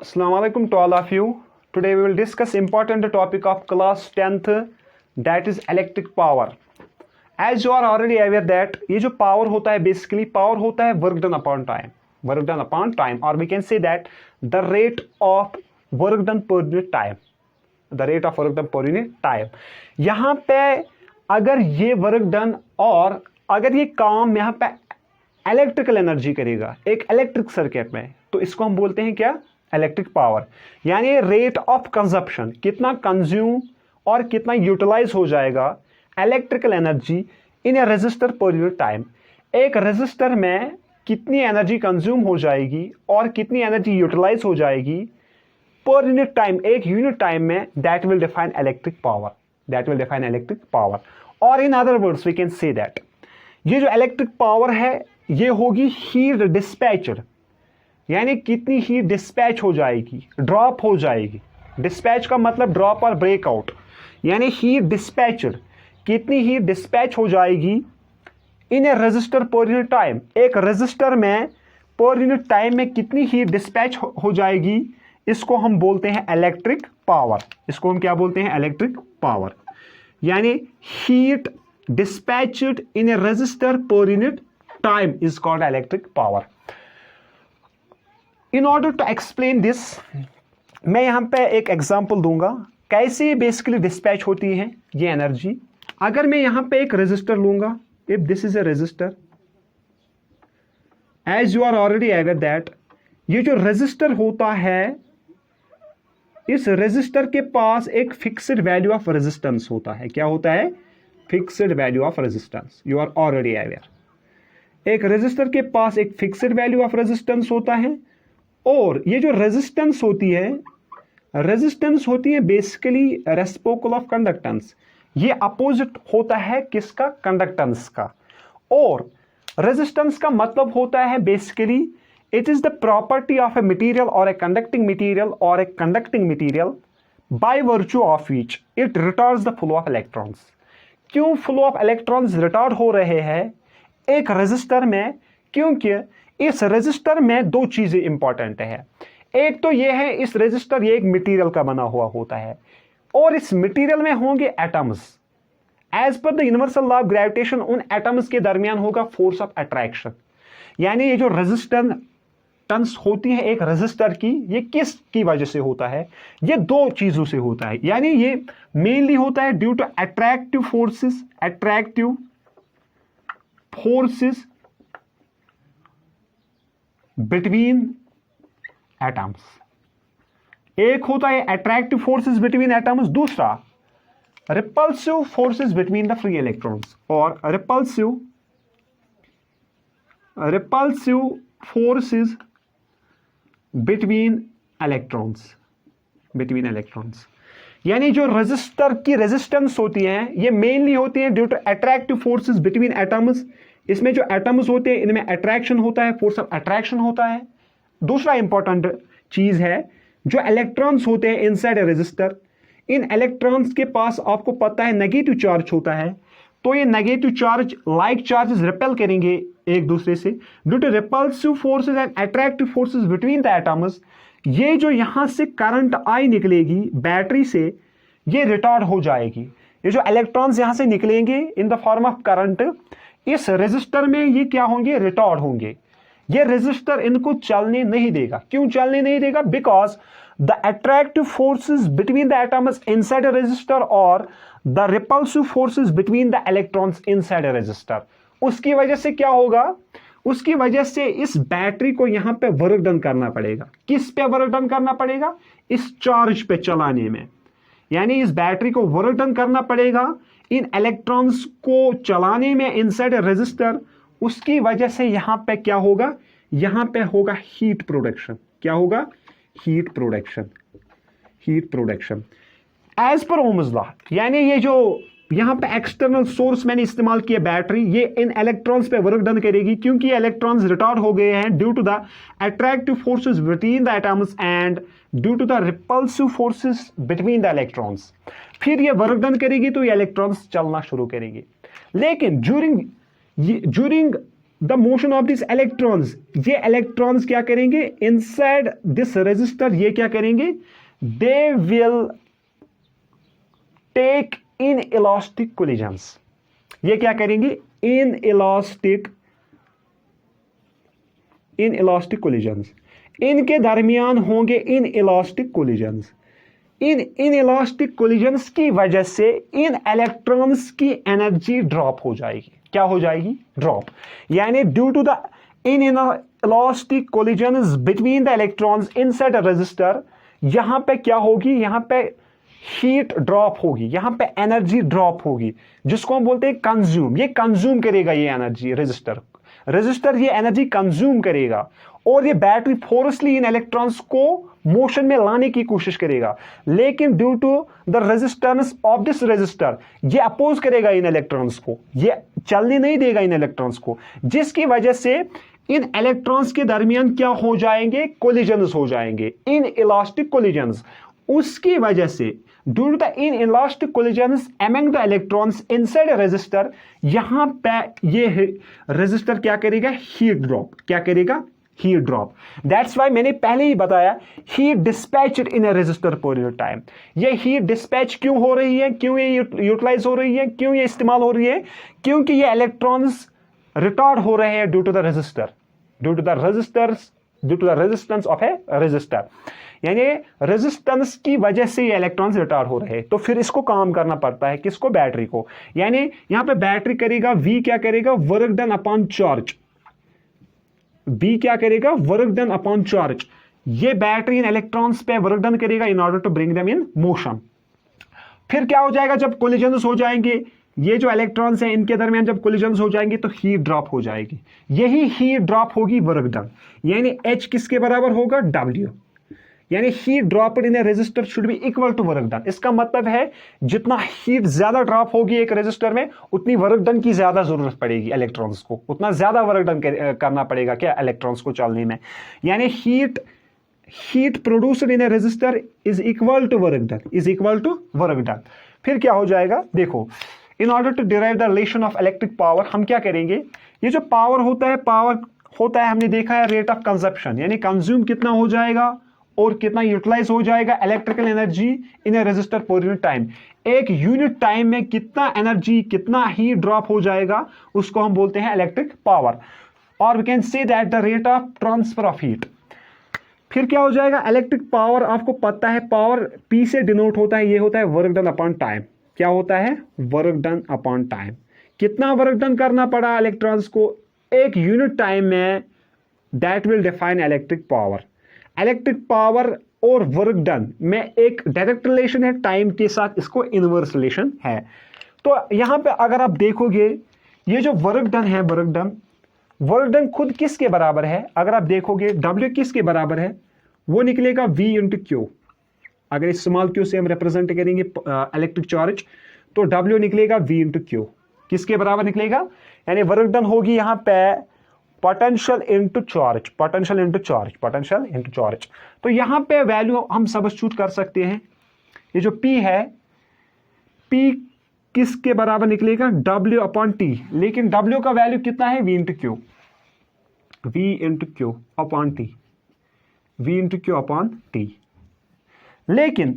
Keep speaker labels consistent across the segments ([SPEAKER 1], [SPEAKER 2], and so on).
[SPEAKER 1] Assalamu alaikum to all of you. Today we will discuss important topic of class 10th, that is electric power. As you are already aware that ये जो power होता है basically power होता है work done upon time, or we can say that the rate of work done per unit time, यहाँ पे अगर ये वर्क डन और अगर ये काम यहाँ पे इलेक्ट्रिकल एनर्जी करेगा एक इलेक्ट्रिक सर्किट में, तो इसको हम बोलते हैं क्या? Electric power. यानी रेट ऑफ कंजप्शन, कितना कंज्यूम और कितना यूटिलाइज हो जाएगा electrical energy in a resistor per unit time. एक रजिस्टर में कितनी एनर्जी कंज्यूम हो जाएगी और कितनी एनर्जी यूटिलाइज हो जाएगी पर यूनिट टाइम, एक यूनिट टाइम में, that will define electric power. और in other words we can say that ये जो इलेक्ट्रिक पावर है ये होगी हीट डिस्पैचड, यानी कितनी हीट डिस्पैच हो जाएगी, ड्रॉप हो जाएगी। डिस्पैच का मतलब ड्रॉप और ब्रेकआउट, यानी हीट डिस्पैचड, कितनी हीट डिस्पैच हो जाएगी इन a resistor per unit time. एक रजिस्टर में पर यूनिट टाइम में कितनी हीट डिस्पैच हो जाएगी, इसको हम बोलते हैं इलेक्ट्रिक पावर। इसको हम क्या बोलते हैं? Electric power. यानी heat dispatched in a resistor per unit time is called electric power. In order to explain this, मैं यहां पे एक एग्जांपल दूंगा कैसे बेसिकली डिस्पैच होती है ये एनर्जी। अगर मैं यहां पे एक रजिस्टर लूंगा, if this is a register, as you are already aware that ये जो रजिस्टर होता है, इस रजिस्टर के पास एक फिक्स्ड वैल्यू ऑफ रेजिस्टेंस होता है। क्या होता है? Fixed value of resistance. You are already aware. एक रजिस्टर के पास एक फिक्स्ड वैल्यू ऑफ रेजिस्टेंस होता है, और ये जो रेजिस्टेंस होती है बेसिकली रेसिप्रोकल ऑफ कंडक्टेंस। ये अपोजिट होता है किसका? कंडक्टेंस का। और रेजिस्टेंस का मतलब होता है basically it is the property of a material or a conducting material by virtue of which it retards the flow of electrons। क्यों flow of electrons retard हो रहे हैं एक रेजिस्टर में? क्योंकि इस रेजिस्टर में दो चीजें इंपॉर्टेंट है। एक तो यह है, इस रेजिस्टर ये एक मटेरियल का बना हुआ होता है, और इस मटेरियल में होंगे atoms. As per the universal law of gravitation उन एटम्स के दरमियान होगा फोर्स ऑफ अट्रैक्शन। यानी ये जो रेजिस्टेंस होती है एक रेजिस्टर की, ये किस की वजह से होता है? ये दो चीजों से होता है। यानी ये मेनली होता है due to attractive forces between atoms. एक होता है अट्रैक्टिव फोर्सेस बिटवीन एटम्स, दूसरा repulsive forces between the free electrons, और रिपल्सिव फोर्सेस बिटवीन इलेक्ट्रॉन्स। यानी जो रेजिस्टर की रेजिस्टेंस होती है ये मेनली होती है due to attractive forces between atoms. इसमें जो एटम्स होते हैं इनमें अट्रैक्शन होता है, फोर्स ऑफ अट्रैक्शन होता है। दूसरा इंपॉर्टेंट चीज है जो इलेक्ट्रॉन्स होते हैं इनसाइड ए रेजिस्टर, इन इलेक्ट्रॉन्स के पास आपको पता है नेगेटिव चार्ज होता है, तो ये negative charge like charges repel करेंगे एक दूसरे से due to repulsive forces and attractive forces between the atoms. ये जो यहां से करंट आई निकलेगी बैटरी से, ये रिटार्ड हो जाएगी। ये जो इलेक्ट्रॉन्स यहां से निकलेंगे in the form of current, इस रेजिस्टर में ये क्या होंगे? रिटार्ड होंगे। ये रेजिस्टर इनको चलने नहीं देगा। क्यों चलने नहीं देगा? Because the attractive forces between the atoms inside a resistor or the repulsive forces between the electrons inside a resistor। उसकी वजह से क्या होगा? उसकी वजह से इस बैटरी को यहां पे वर्क डन करना पड़ेगा। किस पे वर्क डन करना पड़ेगा? इस चार्ज पे चलाने में। यानी इस बैटरी को वर्क डन करना पड़ेगा इन इलेक्ट्रॉन्स को चलाने में इनसाइड ए रेजिस्टर। उसकी वजह से यहां पे क्या होगा? यहां पे होगा हीट प्रोडक्शन। क्या होगा? Heat production as per Ohm's law. यानी ये जो यहां पे एक्सटर्नल सोर्स मैंने इस्तेमाल किया बैटरी, ये इन इलेक्ट्रॉन्स पे वर्क डन करेगी क्योंकि इलेक्ट्रॉन्स रिटार्ड हो गए हैं due to the attractive forces between the atoms and due to the repulsive forces between the electrons. फिर ये वर्क डन करेगी तो ये इलेक्ट्रॉन्स चलना शुरू करेंगे। लेकिन during the motion of this electrons, ये इलेक्ट्रॉन्स क्या करेंगे इनसाइड दिस रेजिस्टर, ये क्या करेंगे, they will take inelastic collisions, ये क्या करेंगे इन इलास्टिक कोलिजन्स, इनके दरमियान होंगे inelastic collisions. Inelastic collisions की वजह से इन इलेक्ट्रॉन्स की एनर्जी ड्रॉप हो जाएगी, क्या हो जाएगी, ड्रॉप। यानी due to the inelastic collisions between the electrons inside a resistor, यहां पे क्या होगी, यहां पे हीट ड्रॉप होगी, यहां पे एनर्जी ड्रॉप होगी, जिसको हम बोलते हैं कंज्यूम। ये कंज्यूम करेगा ये एनर्जी, रेजिस्टर ये एनर्जी कंज्यूम करेगा, और ये बैटरी फोर्सली इन इलेक्ट्रॉन्स को मोशन में लाने की कोशिश करेगा, लेकिन due to the resistance of this resistor ये अपोज करेगा इन इलेक्ट्रॉन्स को, ये चलने नहीं देगा इन इलेक्ट्रॉन्स को, जिसकी वजह से इन इलेक्ट्रॉन्स के दरमियान क्या हो जाएंगे, कोलिजन्स हो जाएंगे, इन इलास्टिक कोलिजन्स। उसकी वजह से due to the inelastic collisions among the electrons inside a resistor, यहां पे ये रेजिस्टर क्या करेगा, हीट ड्रॉप, क्या करेगा, हीट ड्रॉप। दैट्स वाई मैंने पहले ही बताया हीट डिस्पैच्ड इन अ रेजिस्टर पीरियड टाइम। ये हीट डिस्पैच क्यों हो रही है, क्यों ये यूटिलाइज हो रही है, क्यों ये इस्तेमाल हो रही है, क्योंकि ये इलेक्ट्रॉन्स रिटार्ड हो रहे हैं due to the resistor, due to the resistance of a resistor, यानी रेजिस्टेंस की वजह से ये इलेक्ट्रॉन्स रिटार्ड हो रहे हैं। तो फिर इसको काम करना पड़ता है, किसको, बैटरी को। यानी यहां पे बैटरी करेगा वी, क्या करेगा, work done upon charge, B क्या करेगा, वर्क डन अपॉन चार्ज। ये बैटरी इन इलेक्ट्रॉन्स पे वर्क डन करेगा in order to bring them in motion. फिर क्या हो जाएगा, जब कोलिजन्स हो जाएंगे, ये जो इलेक्ट्रॉन्स हैं इनके दरमियान जब कोलिजन्स हो जाएंगे तो हीट ड्रॉप हो जाएगी, यही हीट ड्रॉप होगी वर्क डन, यानी H किसके बराबर होगा, W। यानी heat drop in a resistor should be equal to work done. इसका मतलब है जितना हीट ज्यादा ड्रॉप होगी एक रेजिस्टर में, उतनी वर्क डन की ज्यादा जरूरत पड़ेगी इलेक्ट्रॉन्स को, उतना ज्यादा वर्क डन करना पड़ेगा क्या, इलेक्ट्रॉन्स को चलने में। यानी heat produced in a resistor is equal to work done, is equal to work done. फिर क्या हो जाएगा, देखो, in order to derive the relation of electric power, हम क्या करेंगे, ये जो पावर होता है हमने देखा है रेट ऑफ कंजप्शन, यानी कंज्यूम कितना हो जाएगा और कितना यूटिलाइज हो जाएगा electrical energy in a resistor per unit time. एक यूनिट टाइम में कितना एनर्जी, कितना हीट ड्रॉप हो जाएगा, उसको हम बोलते हैं इलेक्ट्रिक पावर, और we can say that the rate of transfer of heat. फिर क्या हो जाएगा, इलेक्ट्रिक पावर, आपको पता है पावर P से डिनोट होता है, ये होता है वर्क डन अपॉन टाइम। क्या होता है, वर्क डन अपॉन टाइम। कितना वर्क डन करना पड़ा इलेक्ट्रॉन्स को एक यूनिट टाइम में, that will define electric power. Electric power और वर्क डन में एक डायरेक्ट रिलेशन है, टाइम के साथ इसको इनवर्स रिलेशन है। तो यहां पे अगर आप देखोगे ये जो वर्क डन है, वर्क डन खुद किसके बराबर है, अगर आप देखोगे W किसके बराबर है, वो निकलेगा V इंटू क्यू। अगर इस स्मॉल क्यू से हम रिप्रेजेंट करेंगे इलेक्ट्रिक चार्ज, तो W निकलेगा V इंटू क्यू, किसके बराबर निकलेगा, यानी वर्क डन होगी यहां पे potential into charge, potential into charge. तो यहां पे वैल्यू हम सब्स्टिट्यूट कर सकते हैं, ये जो P है, P किसके बराबर निकलेगा, W अपॉन T, लेकिन W का वैल्यू कितना है, V into Q upon T। लेकिन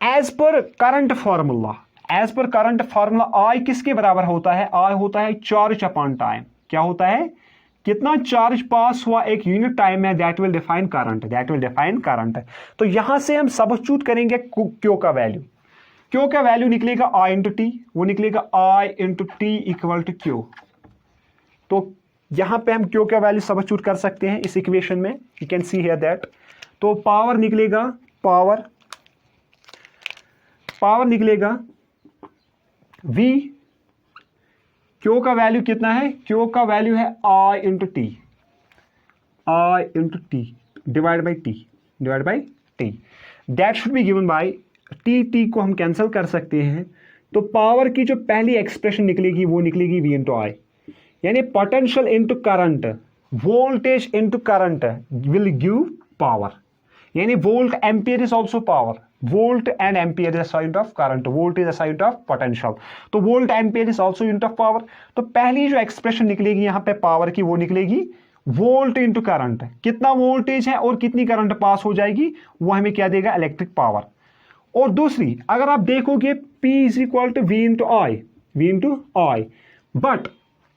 [SPEAKER 1] as per current formula I किसके बराबर होता है, I होता है चार्ज अपॉन टाइम। क्या होता है, कितना चार्ज पास हुआ एक यूनिट टाइम में, दैट विल डिफाइन करंट। तो यहां से हम सब्स्टिट्यूट करेंगे क्यू का वैल्यू निकलेगा I इंटू टी, वो निकलेगा I into T equal to Q. तो यहां पे हम क्यू का वैल्यू सब्स्टिट्यूट कर सकते हैं इस इक्वेशन में, you can see here that. तो पावर निकलेगा V, क्यू का वैल्यू कितना है, क्यू का वैल्यू है I into T divide by T, that should be given by T को हम कैंसिल कर सकते हैं। तो पावर की जो पहली एक्सप्रेशन निकलेगी वो निकलेगी V इंटू आई, यानी potential into current, voltage into current will give power. यानी volt ampere is also power, volt and ampere is a unit of current, volt is a unit of potential, तो volt ampere is also unit of power. तो पहली जो expression निकलेगी यहां पे power की वो निकलेगी वोल्ट इंटू करंट, कितना वोल्टेज है और कितनी करंट पास हो जाएगी वो हमें क्या देगा, इलेक्ट्रिक पावर। और दूसरी अगर आप देखोगे P is equal to V into I, V into I, but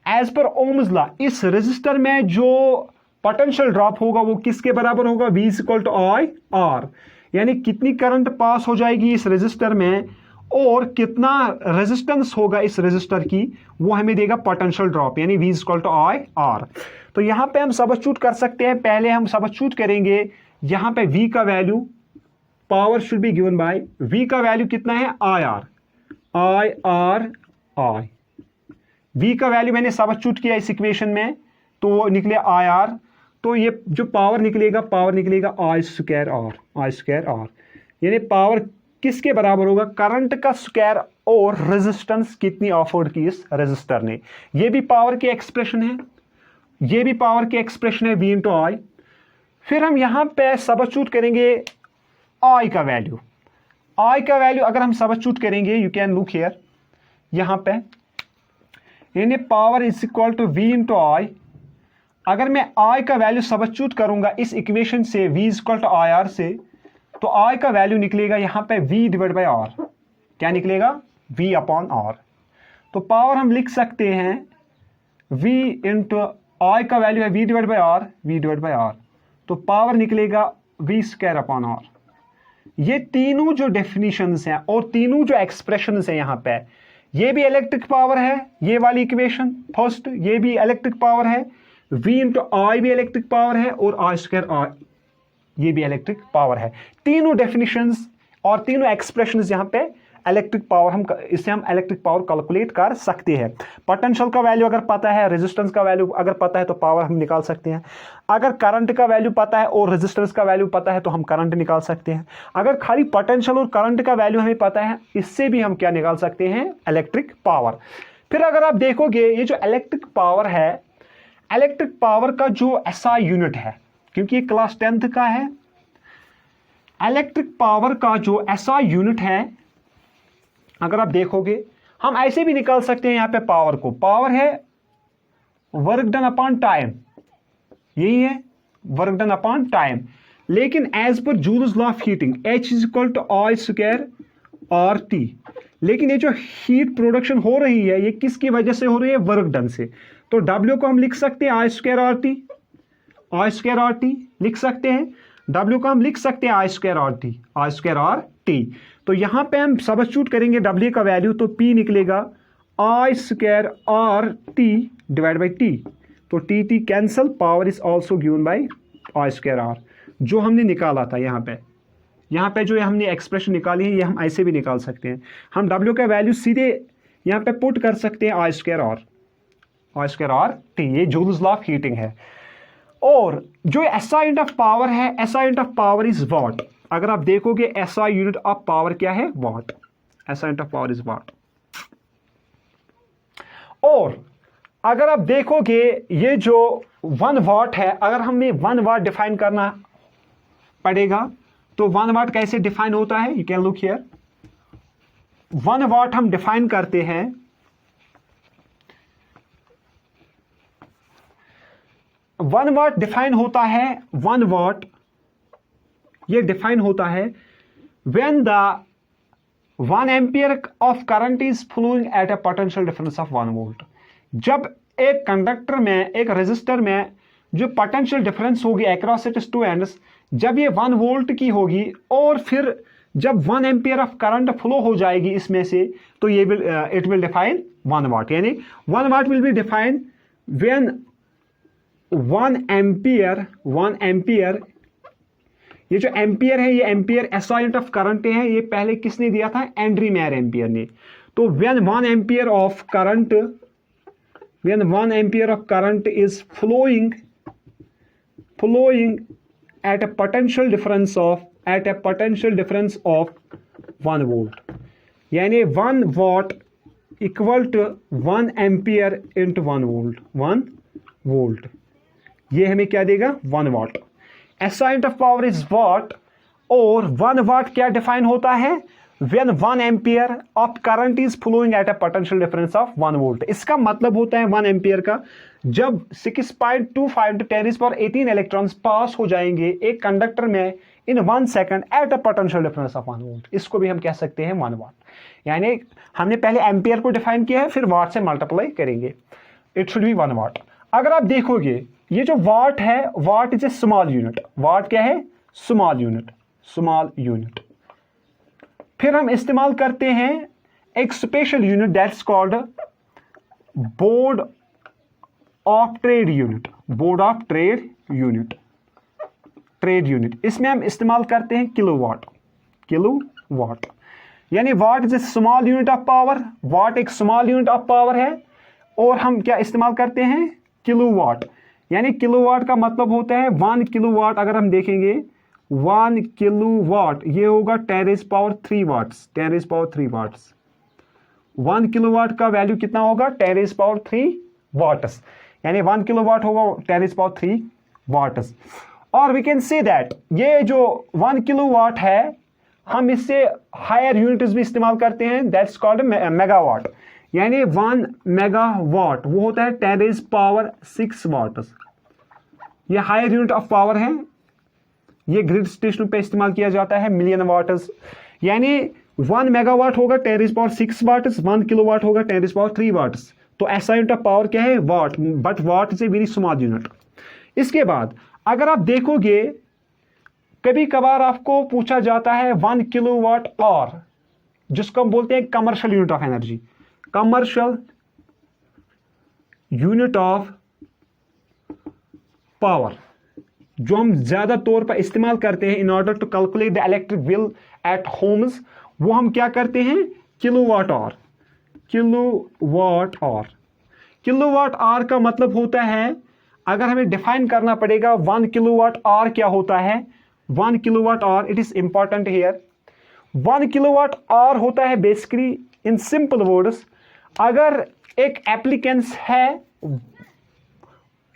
[SPEAKER 1] as per Ohm's law इस रेजिस्टर में जो पोटेंशियल ड्रॉप होगा वो किसके बराबर होगा, V is equal to I R, यानी कितनी करंट पास हो जाएगी इस रेजिस्टर में और कितना रेजिस्टेंस होगा इस रेजिस्टर की वो हमें देगा पोटेंशियल ड्रॉप, यानी V is equal to I R. तो यहां पे हम सबस्टिट्यूट कर सकते हैं, पहले हम सबस्टिट्यूट करेंगे यहां पे V का value, power should be given by V का वैल्यू कितना है, I R, I R I, V का वैल्यू मैंने सबस्टिट्यूट किया इस इक्वेशन में तो निकले आई आर, तो ये जो पावर निकलेगा I square R, I square R, यानी पावर किसके बराबर होगा, करंट का स्क्वायर और रेजिस्टेंस कितनी ऑफर्ड की इस रेजिस्टर ने। ये भी पावर की एक्सप्रेशन है, ये भी पावर की एक्सप्रेशन है V इंटू आई। फिर हम यहां पे सबस्टिट्यूट करेंगे आई का वैल्यू, आई का वैल्यू अगर हम सबस्टिट्यूट करेंगे यू कैन लुक हियर, यहां पे यानी power is equal to V into I. अगर मैं आई का वैल्यू सबस्टिट्यूट करूंगा इस इक्वेशन से V is equal to I R से, तो आई का वैल्यू निकलेगा यहां पे V डिवाइड बाय आर, क्या निकलेगा, V अपॉन आर। तो पावर हम लिख सकते हैं V इंटू आई का वैल्यू है V divide by R, V divide by R, तो पावर निकलेगा V स्क्वायर अपॉन आर। ये तीनों जो डेफिनेशंस हैं और तीनों जो एक्सप्रेशंस हैं यहां पे, ये भी इलेक्ट्रिक पावर है, ये वाली इक्वेशन फर्स्ट, ये भी इलेक्ट्रिक पावर है, V इंटू आई भी इलेक्ट्रिक पावर है और आई स्क्वायर आर ये भी इलेक्ट्रिक पावर है। तीनों डेफिनेशंस और तीनों एक्सप्रेशंस यहां पे इलेक्ट्रिक पावर, हम इससे हम इलेक्ट्रिक पावर कैलकुलेट कर सकते हैं। पोटेंशियल का वैल्यू अगर पता है, रेजिस्टेंस का वैल्यू अगर पता है तो पावर हम निकाल सकते हैं। अगर करंट का वैल्यू पता है और रेजिस्टेंस का वैल्यू पता है तो हम करंट निकाल सकते हैं। अगर खाली पोटेंशियल और करंट का वैल्यू हमें पता है, इससे भी हम क्या निकाल सकते हैं, इलेक्ट्रिक पावर। फिर अगर आप देखोगे ये जो इलेक्ट्रिक पावर है, इलेक्ट्रिक पावर का जो एसआई यूनिट है, क्योंकि ये क्लास 10th का है, इलेक्ट्रिक पावर का जो एसआई यूनिट है अगर आप देखोगे हम ऐसे भी निकाल सकते हैं यहां पे पावर को, पावर है वर्क डन अपॉन टाइम, यही है वर्क डन अपॉन टाइम। लेकिन as per Joule's law of heating H is equal to I square R T, लेकिन ये जो हीट प्रोडक्शन हो रही है ये किसकी वजह से हो रही है, वर्क डन से। तो W को हम लिख सकते हैं आई स्क्वायर आर टी, आई स्क्वायर आर टी लिख सकते हैं, W को हम लिख सकते हैं आई स्क्वायर आर टी, आई स्क्वायर आर टी। तो यहां पे हम सबस्टिट्यूट करेंगे W का वैल्यू, तो P निकलेगा I square R T divide by T, तो T T cancel, power is also given by I square R, जो हमने निकाला था यहाँ पे जो हमने एक्सप्रेशन निकाली है ये हम ऐसे भी निकाल सकते हैं। हम W का वैल्यू सीधे यहाँ पे पुट कर सकते हैं आई स्क्वायर आर टी, ये जूल्स लॉ ऑफ हीटिंग है। और जो एसआई यूनिट ऑफ पावर है, SI unit of power is what. अगर आप देखोगे एसआई यूनिट ऑफ पावर क्या है, what, SI unit of power is what. और अगर आप देखोगे ये जो 1 वाट है, अगर हमें 1 वाट डिफाइन करना पड़ेगा तो 1 वाट कैसे डिफाइन होता है, यू कैन लुक हियर। 1 वाट हम डिफाइन करते हैं, 1 वाट डिफाइन होता है, 1 वाट ये डिफाइन होता है when the 1 ampere of current is flowing at a potential difference of 1 volt. जब एक कंडक्टर में, एक रेजिस्टर में जो पोटेंशियल डिफरेंस होगी अक्रॉस इट्स टू एंड्स, जब ये 1 वोल्ट की होगी और फिर जब 1 एम्पियर ऑफ करंट फ्लो हो जाएगी इसमें से, तो ये इट विल डिफाइन 1 वाट। यानी 1 what will be define when 1 ampere, ये जो एम्पियर है, ये ampere SI unit of current है, ये पहले किसने दिया था, एंड्री मैर एम्पियर ने। तो when 1 ampere of current, when 1 ampere of current is flowing at a potential difference of 1 volt, यानी 1 watt equal to 1 ampere into 1 volt, ये हमें क्या देगा, 1 watt. SI unit of power is watt, और 1 watt क्या define होता है, when 1 ampere of current is flowing at a potential difference of 1 volt. इसका मतलब होता है 1 एम्पियर का जब 6.25 × 10⁻18 इलेक्ट्रॉन्स पास हो जाएंगे एक कंडक्टर में इन 1 second eight a potential difference of 1 volt, इसको भी हम कह सकते हैं 1 वाट। यानी हमने पहले एम्पियर को डिफाइन किया है, फिर वाट से मल्टीप्लाई करेंगे, इट शुड बी 1 वाट। अगर आप देखोगे ये जो वाट है, watt is a small unit. Watt क्या है, स्मॉल यूनिट, स्मॉल यूनिट। फिर हम इस्तेमाल करते हैं एक special unit that's called board of trade unit, board of trade unit, trade unit. इसमें हम इस्तेमाल करते हैं किलोवाट, किलोवाट। यानी watt is a small unit of power, watt एक स्मॉल यूनिट ऑफ पावर है, और हम क्या इस्तेमाल करते हैं, किलोवाट। यानी किलोवाट का मतलब होता है 1 किलोवाट। अगर हम देखेंगे 1 किलोवाट ये होगा 10⁻³ वाट्स, 10⁻³ वाट्स। 1 किलोवाट का वैल्यू कितना होगा, 10⁻³ वाट्स। यानी 1 किलोवाट होगा 10⁻³ वाट्स। और वी कैन से दैट ये जो 1 किलोवाट है हम इससे हायर यूनिट्स भी इस्तेमाल करते हैं, दैट्स कॉल्ड मेगावाट। यानी 1 मेगावाट वो होता है 10⁻6 वाट्स। ये हायर यूनिट ऑफ पावर है, ये ग्रिड स्टेशन पे इस्तेमाल किया जाता है मिलियन वाट्स। यानी 1 मेगावाट होगा 10⁻6 वाट्स, 1 किलोवाट होगा 10⁻³ वाट्स। तो ऐसा यूनिट ऑफ पावर क्या है, watt, but watt is a very small unit. इसके बाद अगर आप देखोगे कभी कभार आपको पूछा जाता है 1 किलोवाट आवर, जिसको हम बोलते हैं commercial unit of energy, commercial unit of power, जो हम ज्यादा तौर पर इस्तेमाल करते हैं in order to calculate the electric bill at homes, वो हम क्या करते हैं, kilowatt hour, kilowatt hour. Kilowatt hour का मतलब होता है, अगर हमें डिफाइन करना पड़ेगा 1 किलोवाट आवर क्या होता है, 1 kilowatt our, it is important here. 1 kilowatt our होता है बेसिकली इन सिंपल वर्ड्स, अगर एक एप्लीकेंस है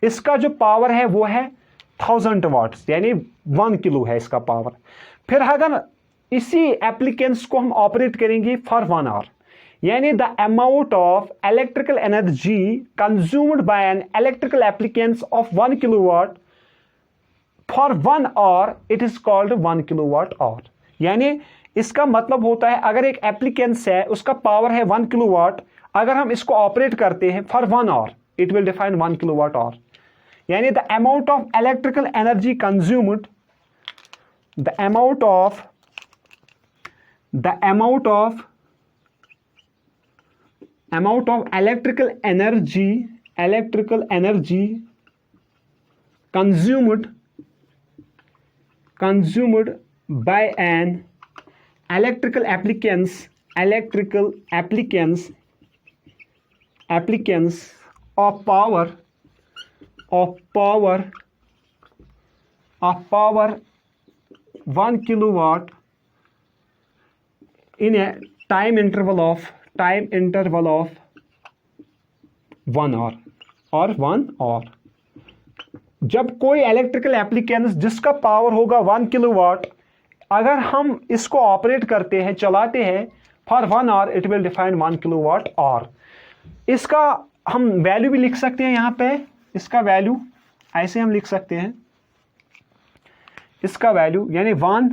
[SPEAKER 1] इसका जो पावर है वो है 1000 वाट्स, यानी 1 किलो है इसका पावर। फिर अगर इसी एप्लीकेंस को हम ऑपरेट करेंगे फॉर 1 आवर, यानी the amount of electrical energy consumed by an electrical appliances of 1 kilowatt for 1 hour, it is called 1 kilowatt hour. यानी इसका मतलब होता है अगर एक एप्लीकेंस है उसका पावर है 1 किलोवाट, अगर हम इसको ऑपरेट करते हैं for 1 hour, it will define 1 kilowatt hour. यानी the amount of electrical energy consumed, the amount of electrical energy consumed by an electrical applicants of power 1 kilowatt in a time interval of 1 hour और 1 hour। जब कोई electrical एप्लीकेंस जिसका power होगा 1 kilowatt, अगर हम इसको operate करते हैं, चलाते हैं for 1 hour, it will define 1 kilowatt hour. इसका हम वैल्यू भी लिख सकते हैं, यहां पे इसका वैल्यू ऐसे हम लिख सकते हैं, इसका वैल्यू यानी 1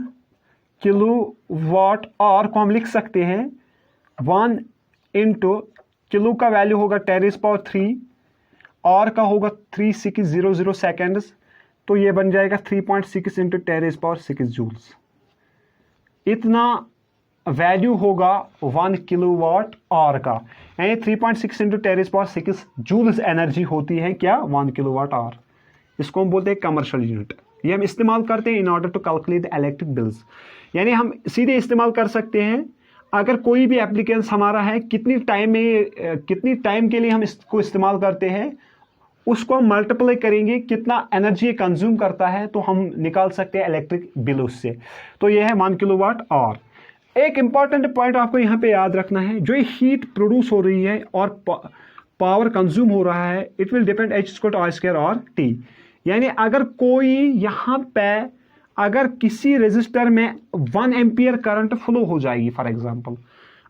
[SPEAKER 1] किलोवाट आवर को हम लिख सकते हैं 1 इंटू किलो का वैल्यू होगा 10⁻³ और का होगा 3600 सेकेंड्स, तो ये बन जाएगा 3.6 इंटू 10⁻6 जूल्स। इतना वैल्यू होगा 1 किलोवाट आवर का, यानी 3.6 इंटू 10⁻6 जूल्स एनर्जी होती है क्या, 1 किलोवाट आवर। इसको हम बोलते हैं कमर्शियल यूनिट। ये हम इस्तेमाल करते हैं in order to calculate the electric bills. यानी हम सीधे इस्तेमाल कर सकते हैं, अगर कोई भी एप्लीकेंस हमारा है, कितनी टाइम के लिए हम इसको इस्तेमाल करते हैं, उसको हम मल्टीप्लाई करेंगे कितना एनर्जी कंज्यूम करता है, तो हम निकाल सकते हैं इलेक्ट्रिक बिल उससे। तो ये है 1 किलोवाट आवर। एक इंपॉर्टेंट पॉइंट आपको यहाँ पे याद रखना है, जो हीट प्रोड्यूस हो रही है और पावर कंज्यूम हो रहा है, it will depend H = I² और T। यानी अगर कोई यहाँ पे अगर किसी रेजिस्टर में 1 एम्पियर करंट फ्लो हो जाएगी, फॉर एग्जांपल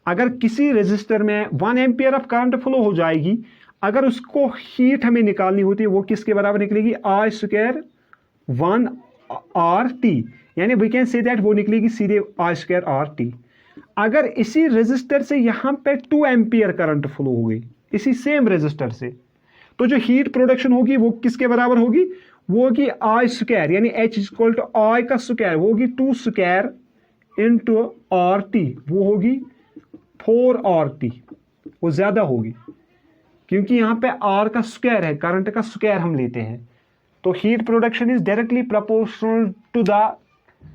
[SPEAKER 1] अगर किसी रेजिस्टर में 1 एम्पियर ऑफ करंट फ्लो हो जाएगी, अगर उसको हीट हमें निकालनी होती है वो किसके बराबर निकलेगी, आई स्क्वायर 1 आर टी, यानी वी कैन से दैट वो निकलेगी सीधे आई स्क्वायर आर टी। अगर इसी रेजिस्टर से यहां पे 2 एम्पियर करंट फ्लो हो गई इसी सेम रेजिस्टर से, तो जो हीट प्रोडक्शन होगी वो किसके बराबर होगी, वो होगी आई स्क्वायर, यानी एच इक्वल टू आई का स्क्वायर, वो होगी 2 स्क्वायर इंटू आर टी, वो होगी 4 आर टी, वो ज्यादा होगी क्योंकि यहां पे आर का स्क्वायर है, करंट का स्क्वायर हम लेते हैं। तो heat production is directly proportional to the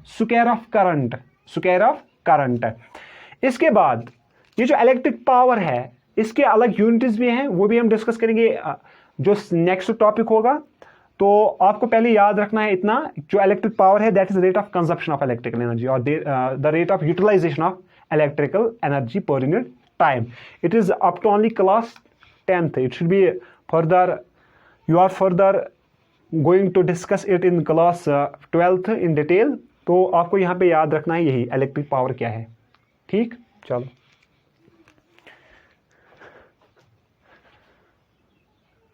[SPEAKER 1] square of current, square of current. इसके बाद ये जो इलेक्ट्रिक पावर है इसके अलग यूनिट्स भी हैं, वो भी हम डिस्कस करेंगे जो नेक्स्ट टॉपिक होगा। तो आपको पहले याद रखना है इतना, जो इलेक्ट्रिक पावर है that is rate of consumption of electrical energy और the rate of utilisation of electrical energy per unit time. It is up to only class 10th, it should be further, you are further going to discuss it in class 12th in detail। तो आपको यहाँ पे याद रखना है यही electric power क्या है। ठीक, चलो।